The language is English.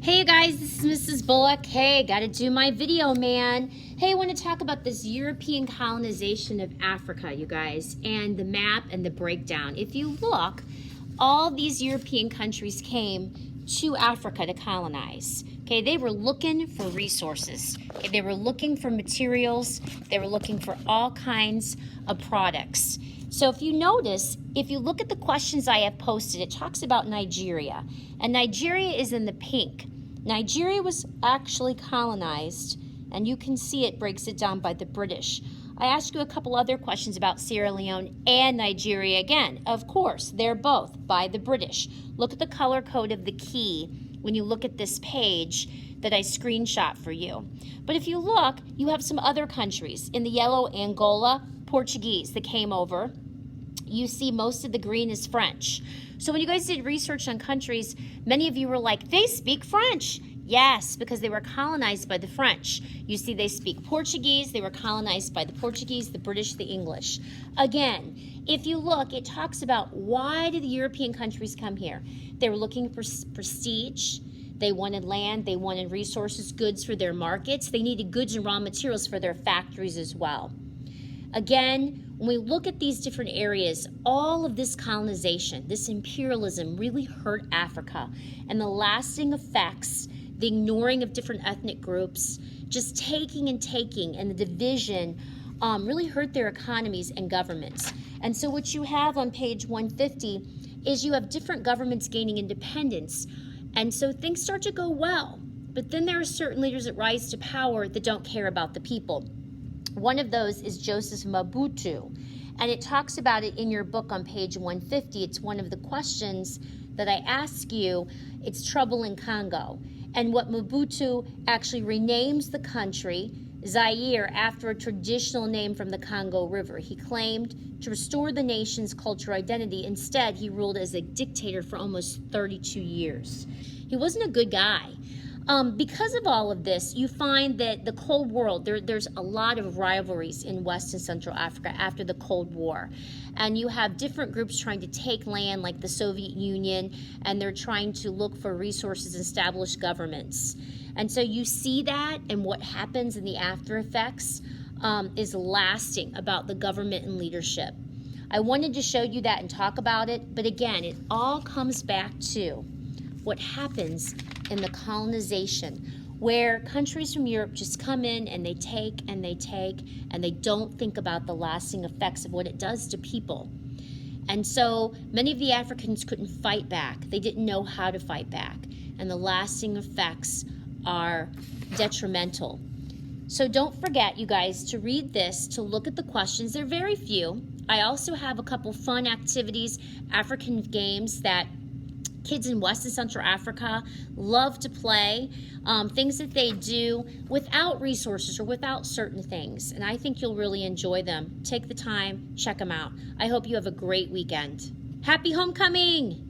Hey guys, this is Mrs. Bullock. Hey, gotta do my video, man. Hey, I want to talk about this European colonization of Africa, you guys, and the map and the breakdown. If you look, all these European countries came to Africa to colonize. Okay, they were looking for resources. Okay, they were looking for materials. They were looking for all kinds of products. So if you notice, if you look at the questions I have posted, it talks about Nigeria. And Nigeria is in the pink. Nigeria was actually colonized, and you can see it breaks it down by the British. I asked you a couple other questions about Sierra Leone and Nigeria again. Of course, they're both by the British. Look at the color code of the key when you look at this page that I screenshot for you. But if you look, you have some other countries. In the yellow, Angola, Portuguese that came over. You see most of the green is French. So when you guys did research on countries, many of you were like, they speak French. Yes, because they were colonized by the French. You see they speak Portuguese. They were colonized by the Portuguese, the British, the English. Again, if you look, it talks about why did the European countries come here? They were looking for prestige. They wanted land. They wanted resources, goods for their markets. They needed goods and raw materials for their factories as well. Again, when we look at these different areas, all of this colonization, this imperialism really hurt Africa, and the lasting effects, the ignoring of different ethnic groups, just taking, and the division really hurt their economies and governments. And so what you have on page 150 is you have different governments gaining independence, and so things start to go well. But then there are certain leaders that rise to power that don't care about the people. One of those is Joseph Mobutu, and it talks about it in your book on page 150. It's one of the questions that I ask you. It's trouble in Congo, and what Mobutu actually renames the country, Zaire, after a traditional name from the Congo River. He claimed to restore the nation's cultural identity. Instead, he ruled as a dictator for almost 32 years. He wasn't a good guy. Because of all of this, you find that the Cold War, there's a lot of rivalries in West and Central Africa after the Cold War. And you have different groups trying to take land like the Soviet Union, and they're trying to look for resources and establish governments. And so you see that, and what happens in the after effects is lasting about the government and leadership. I wanted to show you that and talk about it, but again, it all comes back to what happens in the colonization, where countries from Europe just come in and they take, and they don't think about the lasting effects of what it does to people. And so many of the Africans couldn't fight back. They didn't know how to fight back, and the lasting effects are detrimental. So don't forget, you guys, to read this, to look at the questions. They're very few. I also have a couple fun activities, African games that kids in West and Central Africa love to play, things that they do without resources or without certain things. And I think you'll really enjoy them. Take the time, check them out. I hope you have a great weekend. Happy homecoming!